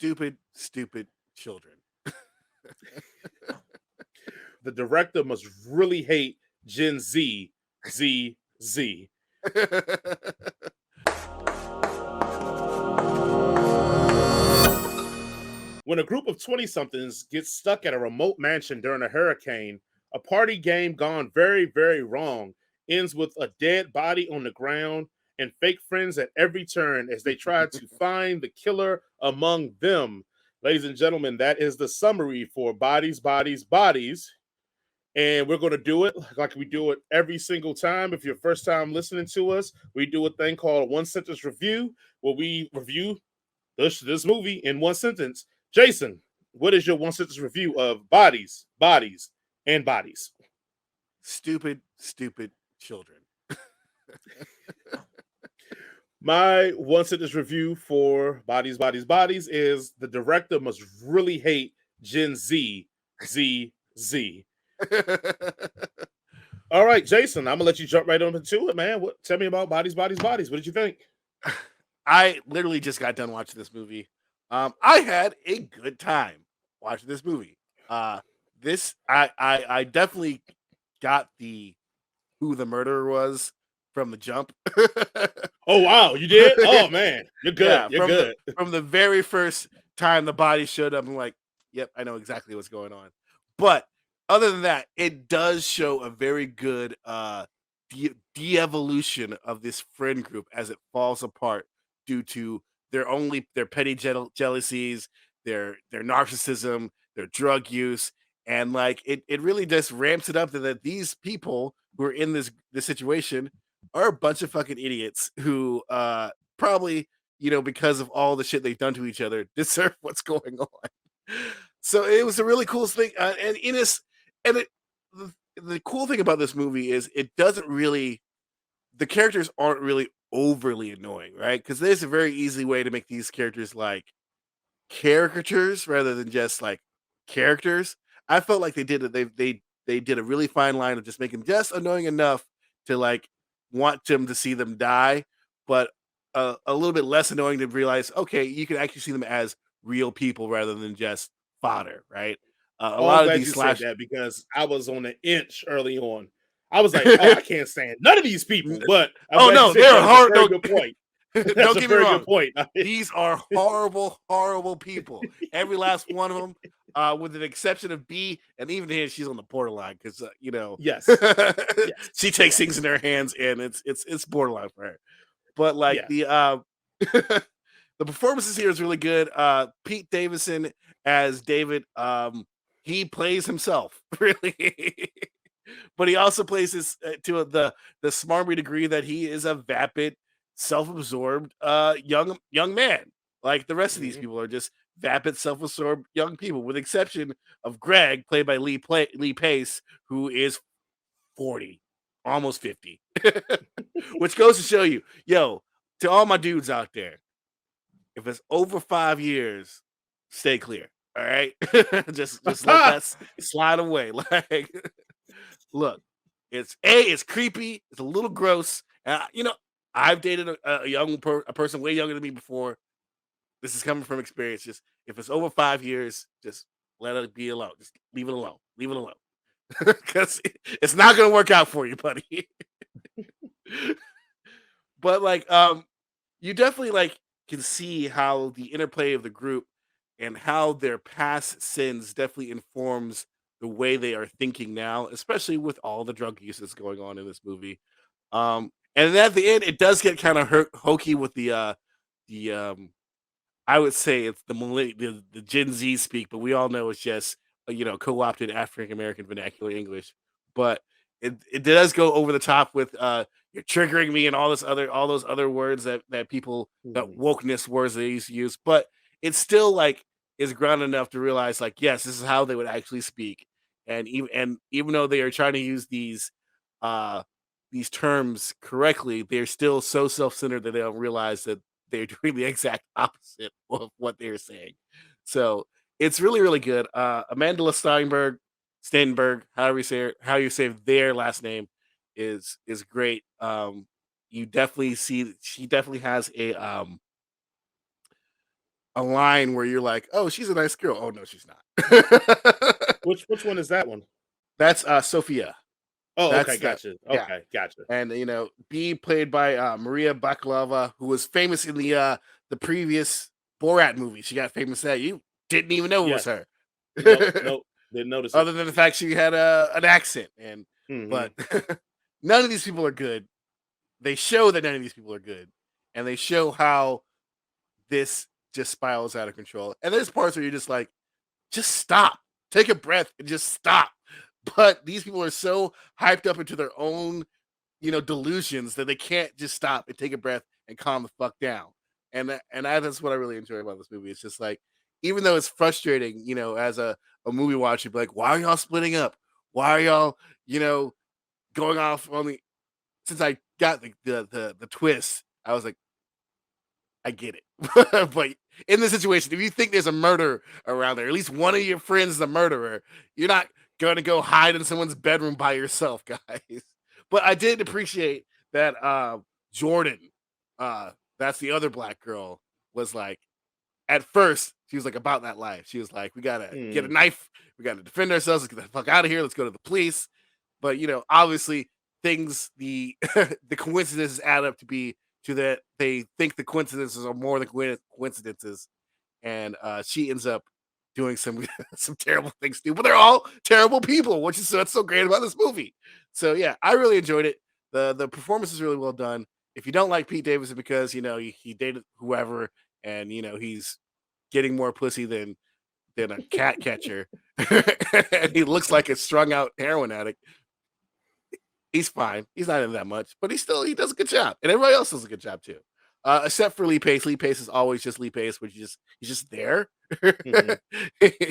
stupid children. The director must really hate Gen Z, Z, Z. When a group of 20 somethings gets stuck at a remote mansion during a hurricane, a party game gone very, very wrong ends with a dead body on the ground and fake friends at every turn as they try to find the killer among them. Ladies and gentlemen, that is the summary for Bodies, Bodies, Bodies. And we're going to do it like we do it every single time. If you're first time listening to us, we do a thing called a one sentence review where we review this movie in one sentence. Jason, what is your one sentence review of Bodies, Bodies, and Bodies? Stupid children. My one sentence review for Bodies, Bodies, Bodies is the director must really hate Gen Z, Z, Z. All right, Jason, I'm gonna let you jump right on into it, man. Tell me about Bodies, Bodies, Bodies. What did you think? I literally just got done watching this movie. I had a good time watching this movie. This I definitely got the who the murderer was from the jump. Oh wow, you did? Oh man, you're good. Yeah, You're good. from the very first time the body showed up, I'm like, yep, I know exactly what's going on. But other than that, it does show a very good de-evolution of this friend group as it falls apart due to their petty jealousies, their narcissism, their drug use, and like it really just ramps it up to that these people who are in this situation are a bunch of fucking idiots who probably, because of all the shit they've done to each other, deserve what's going on. So it was a really cool thing, and in this, and it, the cool thing about this movie is it doesn't really, the characters aren't really overly annoying, right? Because there's a very easy way to make these characters like caricatures rather than just like characters. I felt like they did it. They did a really fine line of just making them just annoying enough to like want them to see them die, but a little bit less annoying to realize, okay, you can actually see them as real people rather than just fodder, right? A Oh, I'm lot of glad these you said slash, that because I was on the inch early on. I was like, oh, I can't stand none of these people. But I'm oh glad you no, said they're that is a hard. very No, good point. That's don't a get me very good wrong. point. These are horrible, horrible people. Every last one of them, with an exception of B, and even here she's on the borderline because Yes. Yes. she takes things Yes. in her hands, and it's borderline for her. But like Yes. the performances here is really good. Pete Davidson as David, he plays himself really, but he also plays this to the smarmy degree that he is a vapid, self-absorbed young man. Like the rest of these Mhm. people are just vapid, self-absorbed young people, with the exception of Greg, played by Lee Pace, who is 40, almost 50. Which goes to show you, yo, to all my dudes out there, if it's over 5 years, stay clear. All right. just let that slide away. Like, look, it's creepy, it's a little gross. And I've dated a person way younger than me before. This is coming from experience. Just if it's over 5 years, just let it be alone. Just leave it alone. Leave it alone. Because it's not gonna work out for you, buddy. But like, you definitely like can see how the interplay of the group and how their past sins definitely informs the way they are thinking now, especially with all the drug use that's going on in this movie. And then at the end, it does get kind of hokey with the I would say it's the Gen Z speak, but we all know it's just co-opted African American vernacular English. But it does go over the top with you're triggering me and all those other words that people, that Mhm. wokeness words they used to use. But it's still like is grounded enough to realize like, yes, this is how they would actually speak. And even though they are trying to use uh these terms correctly, they're still so self-centered that they don't realize that they're doing the exact opposite of what they're saying. So it's really, really good. Amanda Stenberg, how you say their last name is great. You definitely see she definitely has a line where you're like, "Oh, she's a nice girl." Oh no, she's not. Which one is that one? That's Sophia. Oh, okay, That's the gotcha. yeah. Okay, gotcha. And B played by Maria Bakalova, who was famous in the previous Borat movie. She got famous that you didn't even know it was Yes. her. Nope, nope. Didn't notice it. Other than the fact she had an accent, but Mhm. none of these people are good. They show that none of these people are good, and they show how this just spirals out of control. And there's parts where you're just like, just stop, take a breath, and just stop. But these people are so hyped up into their own, delusions that they can't just stop and take a breath and calm the fuck down. That's what I really enjoy about this movie. It's just like, even though it's frustrating, as a movie watcher, you'd be like, why are y'all splitting up? Why are y'all, going off on the since I got the twist, I was like, I get it. But in this situation, if you think there's a murder around there, at least one of your friends is a murderer, you're not gonna go hide in someone's bedroom by yourself, guys. But I did appreciate that Jordan, that's the other black girl, was like, at first, she was like about that life. She was like, we gotta get a Mm. knife, we gotta defend ourselves, let's get the fuck out of here, let's go to the police. But obviously the the coincidences add up to that they think the coincidences are more than coincidences, and she ends up doing some some terrible things too. But they're all terrible people, which is what's so great about this movie. So yeah, I really enjoyed it. The performance is really well done. If you don't like Pete Davidson because he dated whoever and he's getting more pussy than a cat catcher, and he looks like a strung out heroin addict, he's fine. He's not in that much, but he does a good job, and everybody else does a good job too. Except for Lee Pace. Lee Pace is always just Lee Pace, which he's just there. Mhm.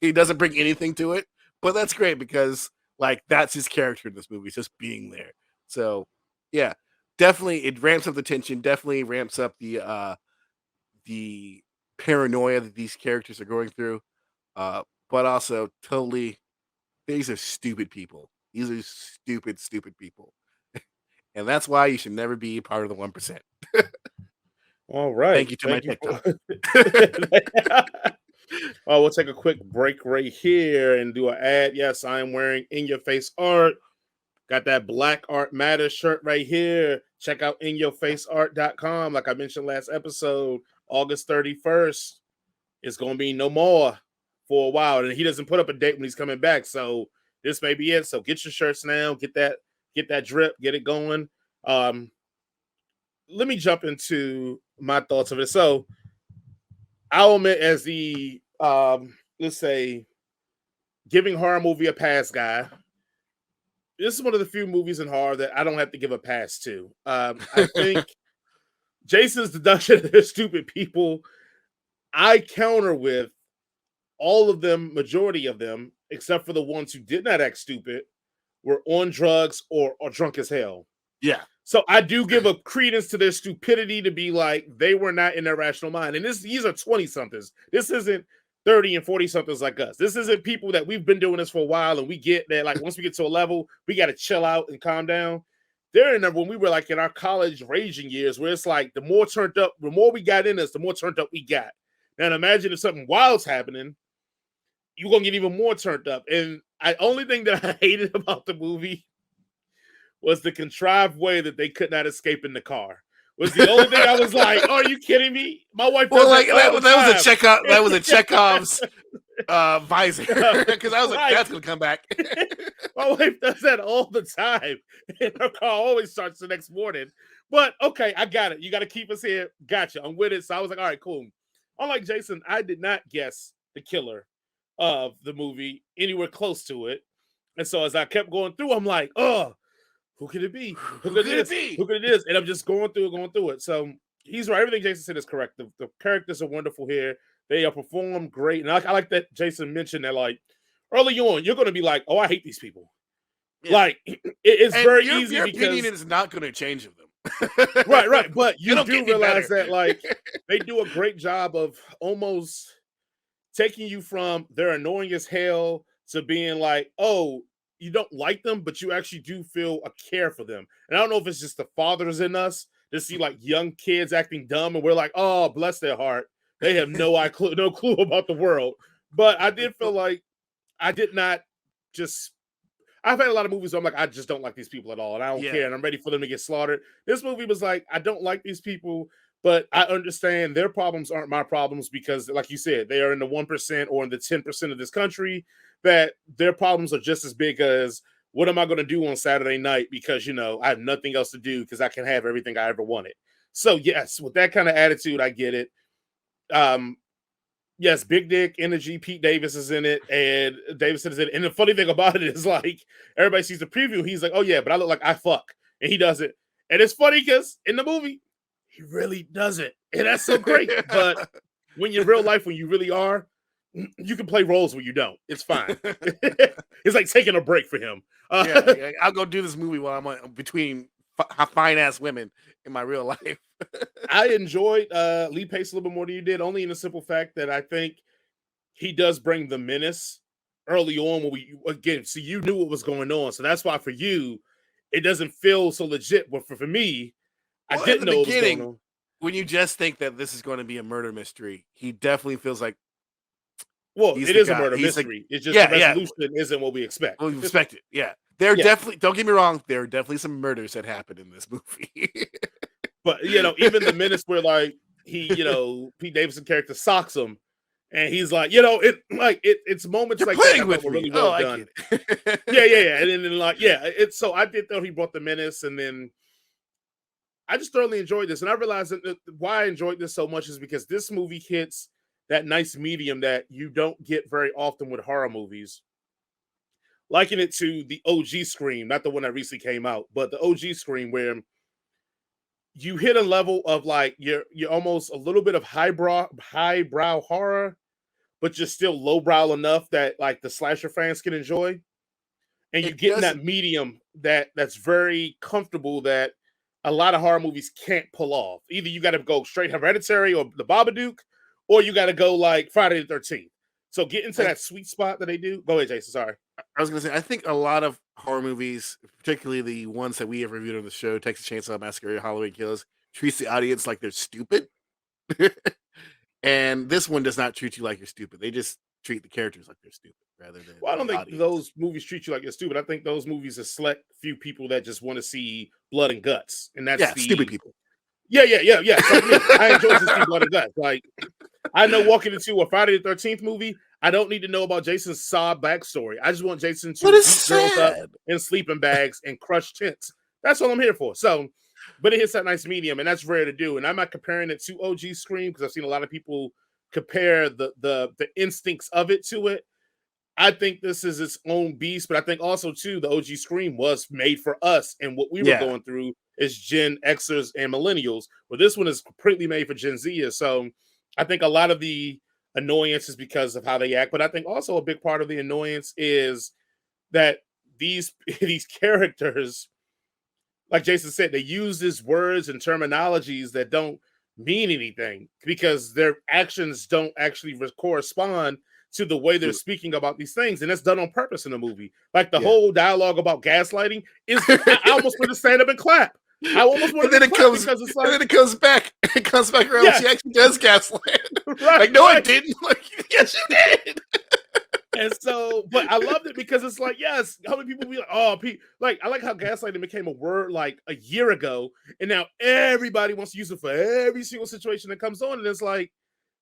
He doesn't bring anything to it, but that's great because like that's his character in this movie, just being there. So yeah, definitely it ramps up the tension. Definitely ramps up the paranoia that these characters are going through. Uh, but also totally, these are stupid people. These are stupid, stupid people. And that's why you should never be part of the 1%. All right. Thank you to my Thank you for TikTok. Oh, we'll take a quick break right here and do an ad. Yes, I am wearing In Your Face art. Got that Black Art Matter shirt right here. Check out inyourfaceart.com. Like I mentioned last episode, August 31st. It's going to be no more for a while. And he doesn't put up a date when he's coming back. So this may be it. So get your shirts now. Get that drip. Get it going. Um, Let me jump into my thoughts of it. So I'll admit, as the let's say giving horror movie a pass guy, this is one of the few movies in horror that I don't have to give a pass to. I think Jason's deduction of stupid people, I counter with all of them, majority of them, except for the ones who did not act stupid, were on drugs or drunk as hell. Yeah. So I do give a credence to their stupidity to be like they were not in their rational mind. And these are 20 somethings. This isn't 30 and 40 somethings like us. This isn't people that we've been doing this for a while and we get that like once we get to a level, we got to chill out and calm down. They're in there when we were like in our college raging years where it's like the more turned up, the more we got in us, the more turned up we got. Now imagine if something wild's happening, you're gonna get even more turned up. And I only thing that I hated about the movie was the contrived way that they could not escape in the car. Was the only thing I was like, oh, "Are you kidding me?" My wife Well, does that like all the that was a time. Chekhov. That was a Chekhov's visor because I was like, Right. that's gonna come back. My wife does that all the time, and her car always starts the next morning. But okay, I got it. You got to keep us here. Gotcha. I'm with it. So I was like, all right, cool. Unlike Jason, I did not guess the killer of the movie anywhere close to it. And so as I kept going through, I'm like, oh, who could it be? Who Who could could it it is? be? Who could it is? And I'm just going through it. So he's right. Everything Jason said is correct. The characters are wonderful here. They are performed great. And I like that Jason mentioned that like early on, you're gonna be like, oh, I hate these people. Yeah. Like it's And very your easy opinion because is not gonna change of them. right, right. But They you don't get do any realize better. that like they do a great job of almost taking you from they're annoying as hell to being like, oh, you don't like them, but you actually do feel a care for them. And I don't know if it's just the fathers in us to see like young kids acting dumb, and we're like, oh, bless their heart. They have no clue about the world. But I did feel like I did not just. I've had a lot of movies where I'm like, I just don't like these people at all, and I don't care, Yeah. and I'm ready for them to get slaughtered. This movie was like, I don't like these people, but I understand their problems aren't my problems because, like you said, they are in the 1% or in the 10% of this country that their problems are just as big as what am I going to do on Saturday night because I have nothing else to do because I can have everything I ever wanted. So yes, with that kind of attitude, I get it. Um, yes, big dick energy. Pete Davis is in it, and Davidson is in it. And the funny thing about it is, like, everybody sees the preview. He's like, "Oh yeah, but I look like I fuck," and he does it. And it's funny because in the movie, he really does it, and that's so great. But when you're real life, when you really are, you can play roles where you don't. It's fine. It's like taking a break for him. Yeah, I'll go do this movie while I'm between fine ass women in my real life. I enjoyed Lee Pace a little bit more than you did, only in the simple fact that I think he does bring the menace early on when we again see you knew what was going on. So that's why for you, it doesn't feel so legit. But for me, I Well, in didn't the know what was going beginning, on. when you just think that this is going to be a murder mystery, he definitely feels like Well, he's it the is a guy. murder He's like, mystery. It's just the yeah, yeah. resolution isn't what we expect. Well, we expect it. Yeah, there are Yeah. definitely. Don't get me wrong. There are definitely some murders that happen in this movie. But even the menace where like Pete Davidson character socks him, and he's like, it's moments You're like that I playing thought with were me. really Oh, well I done. get it. Yeah. And then like, it's so I did though he brought the menace, and then I just thoroughly enjoyed this. And I realized that why I enjoyed this so much is because this movie hits that nice medium that you don't get very often with horror movies. Liken it to the OG Scream, not the one that recently came out, but the OG Scream, where you hit a level of like you're almost a little bit of highbrow horror, but you're still lowbrow enough that like the slasher fans can enjoy. And you It get in doesn't. that medium that's very comfortable that a lot of horror movies can't pull off. Either you got to go straight Hereditary or the Babadook, or you got to go like Friday the 13th. So get into I, that sweet spot that they do. Go ahead, Jason. Sorry. I was gonna say. I think a lot of horror movies, particularly the ones that we have reviewed on the show, Texas Chainsaw Massacre, Halloween Kills, treats the audience like they're stupid. And this one does not treat you like you're stupid. They just treat the characters like they're stupid rather than Well, I don't the think audience. those movies treat you like you're stupid. I think those movies are select few people that just want to see blood and guts, and that's Yeah, stupid the people. yeah. It's like me. I enjoy to see blood and guts. Like I know walking into a Friday the 13th movie, I don't need to know about Jason's Saw backstory. I just want Jason But to it's beat girls up sad. in sleeping bags and crush tents. That's all I'm here for. So, but it hits that nice medium, and that's rare to do. And I'm not comparing it to OG Scream because I've seen a lot of people compare the instincts of it to it. I think this is its own beast, but I think also too the OG Scream was made for us, and what we were Yeah, going through is Gen Xers and Millennials. Well, this one is completely made for Gen Zers. So I think a lot of the annoyance is because of how they act, but I think also a big part of the annoyance is that these these characters, like Jason said, they use these words and terminologies that don't mean anything because their actions don't actually correspond to the way they're true. speaking about these things, and that's done on purpose in the movie. Like the Yeah. whole dialogue about gaslighting is, I almost want to stand up and clap. I almost And wanted then to it clap comes, because it's and like, then it comes back. It comes back around when she yes, actually does gaslight. right, Like, no, I right. didn't. Like, yes, you did. And so, but I loved it because it's like, yes, how many people be like, oh, like, I like how gaslighting became a word like a year ago, and now everybody wants to use it for every single situation that comes on. And it's like,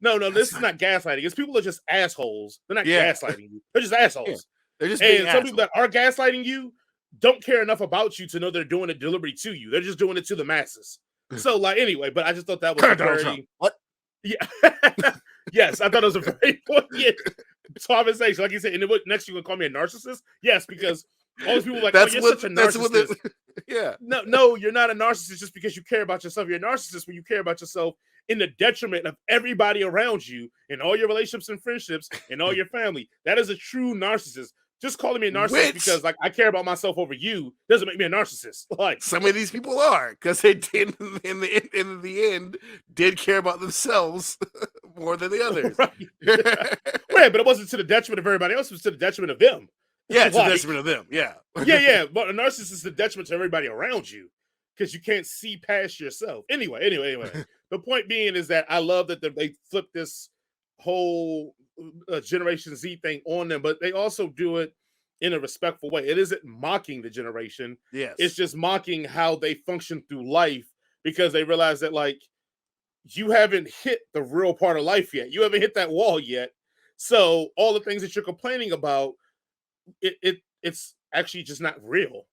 no, this That's is not. not gaslighting. It's people are just assholes. They're not Yeah, gaslighting you, they're just yeah. assholes. They're just being And some people assholes. that are gaslighting you don't care enough about you to know they're doing it deliberately to you. They're just doing it to the masses. So, like, anyway, but I just thought that was a Donald Trump. very, What? yeah. Yes, I thought it was a very poignant conversation. Like you said, and then next you're gonna call me a narcissist? Yes, because all these people are like, oh, That's you're what. such a That's what. narcissist. Yeah. No, you're not a narcissist just because you care about yourself. You're a narcissist when you care about yourself in the detriment of everybody around you in all your relationships and friendships and all your family. That is a true narcissist. Just calling me a narcissist Which because like I care about myself over you doesn't make me a narcissist. Like, some of these people are, because they did in the end did care about themselves more than the others. right. Right, but it wasn't to the detriment of everybody else, it was to the detriment of them. Yeah, it's a Like, detriment of them. Yeah. yeah, but a narcissist is the detriment to everybody around you because you can't see past yourself. Anyway. the point being is that I love that they flip this whole Generation Z thing on them, but they also do it in a respectful way. It isn't mocking the generation; it's Yes. just mocking how they function through life because they realize that like you haven't hit the real part of life yet. You haven't hit that wall yet. So all the things that you're complaining about, it's actually just not real.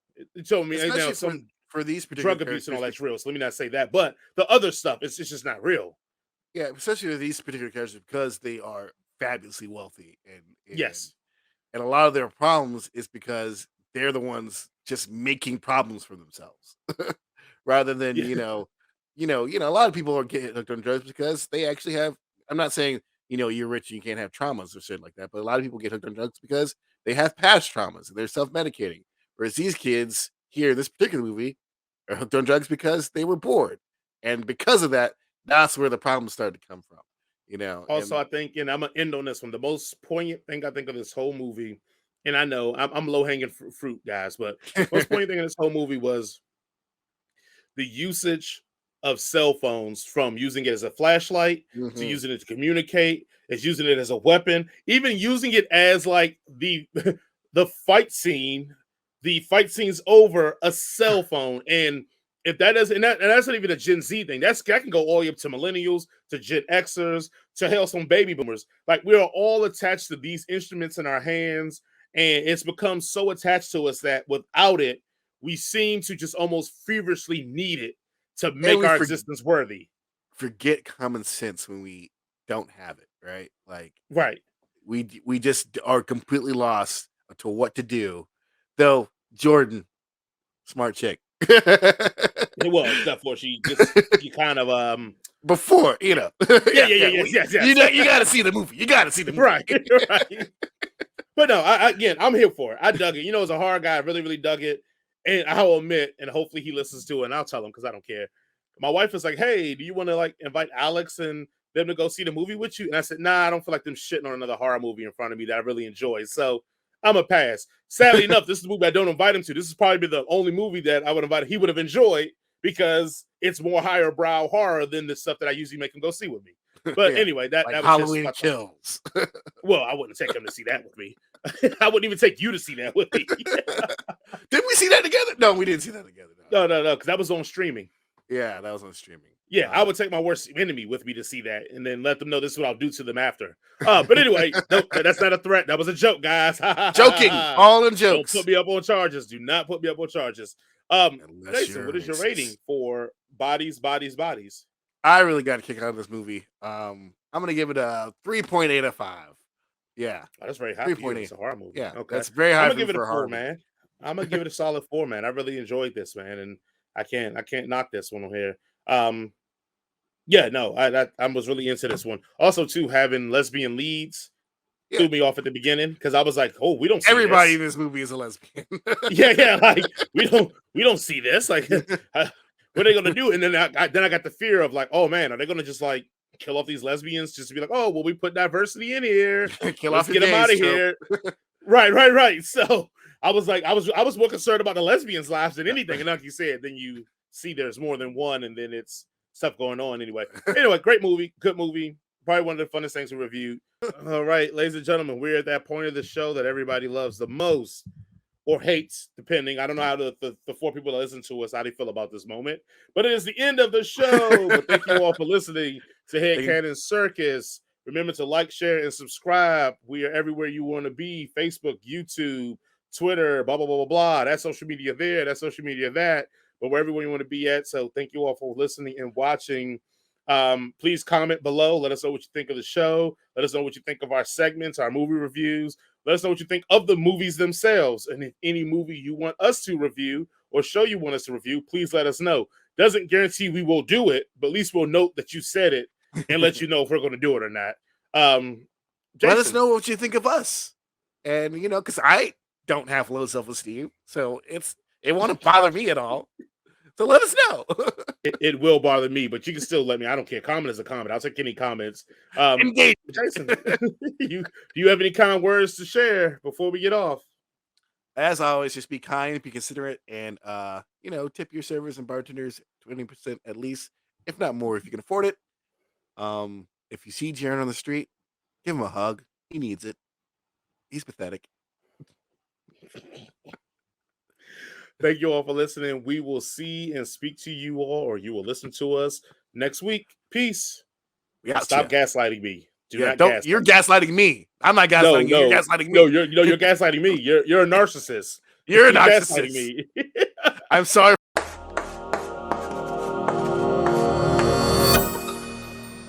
So I mean, now Especially some for these particular drug abuse and all characters. that's real. So let me not say that, but the other stuff, it's just not real. Yeah, especially with these particular characters because they are fabulously wealthy Yes. and a lot of their problems is because they're the ones just making problems for themselves. Rather than, Yeah. a lot of people are getting hooked on drugs because they actually have I'm not saying, you're rich and you can't have traumas or shit like that, but a lot of people get hooked on drugs because they have past traumas and they're self-medicating. Whereas these kids here in this particular movie are hooked on drugs because they were bored. And because of that, that's where the problems started to come from. Also, And I think, and I'm gonna end on this one. The most poignant thing I think of this whole movie, and I know I'm low hanging fruit, guys, but most poignant thing in this whole movie was the usage of cell phones, from using it as a flashlight to Mhm. using it to communicate, as using it as a weapon, even using it as like the the fight scene, the fight scene's over a cell phone. And if that doesn't, and that's not even a Gen Z thing. That can go all the way up to millennials, to Gen Xers, to hell, some baby boomers. Like we are all attached to these instruments in our hands, and it's become so attached to us that without it, we seem to just almost feverishly need it to And make we our existence worthy. forget common sense when we don't have it, right? Like Right. we just are completely lost to what to do. Though Jordan, smart chick. Well, except for she kind of Before, yeah, yeah, yeah, yeah, yeah. yes, yes, You yes. know, you got to see the movie. You got to see the movie. Right, right. But no, again, I'm here for it. I dug it. As a horror guy, I really, really dug it. And I'll admit, and hopefully he listens to it, and I'll tell him because I don't care. My wife was like, "Hey, do you want to like invite Alex and them to go see the movie with you?" And I said, "Nah, I don't feel like them shitting on another horror movie in front of me that I really enjoy." So I'm a pass. Sadly enough, this is a movie I don't invite him to. This is probably the only movie that I would invite. He would have enjoyed because it's more higher brow horror than the stuff that I usually make him go see with me. But Yeah, anyway, that like that was just Halloween my thought. Kills. Well, I wouldn't take him to see that with me. I wouldn't even take you to see that with me. Did we see that together? No, we didn't see that together. No. No, no, no, because that was on streaming. Yeah, that was on streaming. Yeah, I would take my worst enemy with me to see that, and then let them know this is what I'll do to them after. But anyway, nope, that's not a threat. That was a joke, guys. Joking, all in Don't put jokes. me up on charges. Do not put me up on charges. Unless Jason, you're what is your rating racist. for Bodies, Bodies, Bodies? I really got a kick out of this movie. I'm gonna give it a 3.8 out of 5. Yeah, Oh, that's very high for you. 3.8. It's a horror movie. Yeah, Okay, that's very I'm high gonna for me give it a for a four, horror movie. man. I'm gonna give it a solid four, man. I really enjoyed this, man, and I can't knock this one on here. Yeah, no, I was really into this one. Also, too, having lesbian leads Yeah, threw me off at the beginning because I was like, "Oh, we don't see everybody in this." this movie is a lesbian. Yeah, yeah, like we don't see this. Like, what are they gonna do? And then I got the fear of like, oh man, are they gonna just like kill off these lesbians just to be like, oh well, we put diversity in here. Kill Let's off your get them out gays of trope. here. Right, right, right. So I was like, I was more concerned about the lesbians' lives than anything. And like you said, then you see there's more than one, and then it's stuff going on anyway. Anyway, great movie, good movie. Probably one of the funnest things we reviewed. All right, ladies and gentlemen, we're at that point of the show that everybody loves the most or hates, depending. I don't know how the four people that listen to us, how they feel about this moment. But it is the end of the show. But thank you all for listening to Head They- Cannon Circus. Remember to like, share, and subscribe. We are everywhere you want to be: Facebook, YouTube, Twitter, blah, blah, blah, blah, blah. That's social media there, that's social media that. But we're everywhere you want to be at. So thank you all for listening and watching. Please comment below. Let us know what you think of the show. Let us know what you think of our segments, our movie reviews. Let us know what you think of the movies themselves. And if any movie you want us to review or show you want us to review, please let us know. Doesn't guarantee we will do it, but at least we'll note that you said it and let you know if we're going to do it or not. Let us Jason. know what you think of us, and because I don't have low self-esteem, so it won't bother me at all. So let us know. It will bother me, but you can still let me. I don't care. Comment is a comment. I'll take any comments. Engage. Jason, do you have any kind words to share before we get off? As always, just be kind, be considerate, and tip your servers and bartenders 20% at least. if not more, if you can afford it. If you see Jaron on the street, give him a hug. He needs it. He's pathetic. Thank you all for listening. We will see and speak to you all, or you will listen to us next week. Peace. We out Stop here. gaslighting me. Do Yeah, not don't. You're gaslight me. gaslighting me. I'm not No, gaslighting you. You're no, gaslighting no. me. You're gaslighting me. You're a narcissist. You're a Keep gaslighting narcissist. me. I'm sorry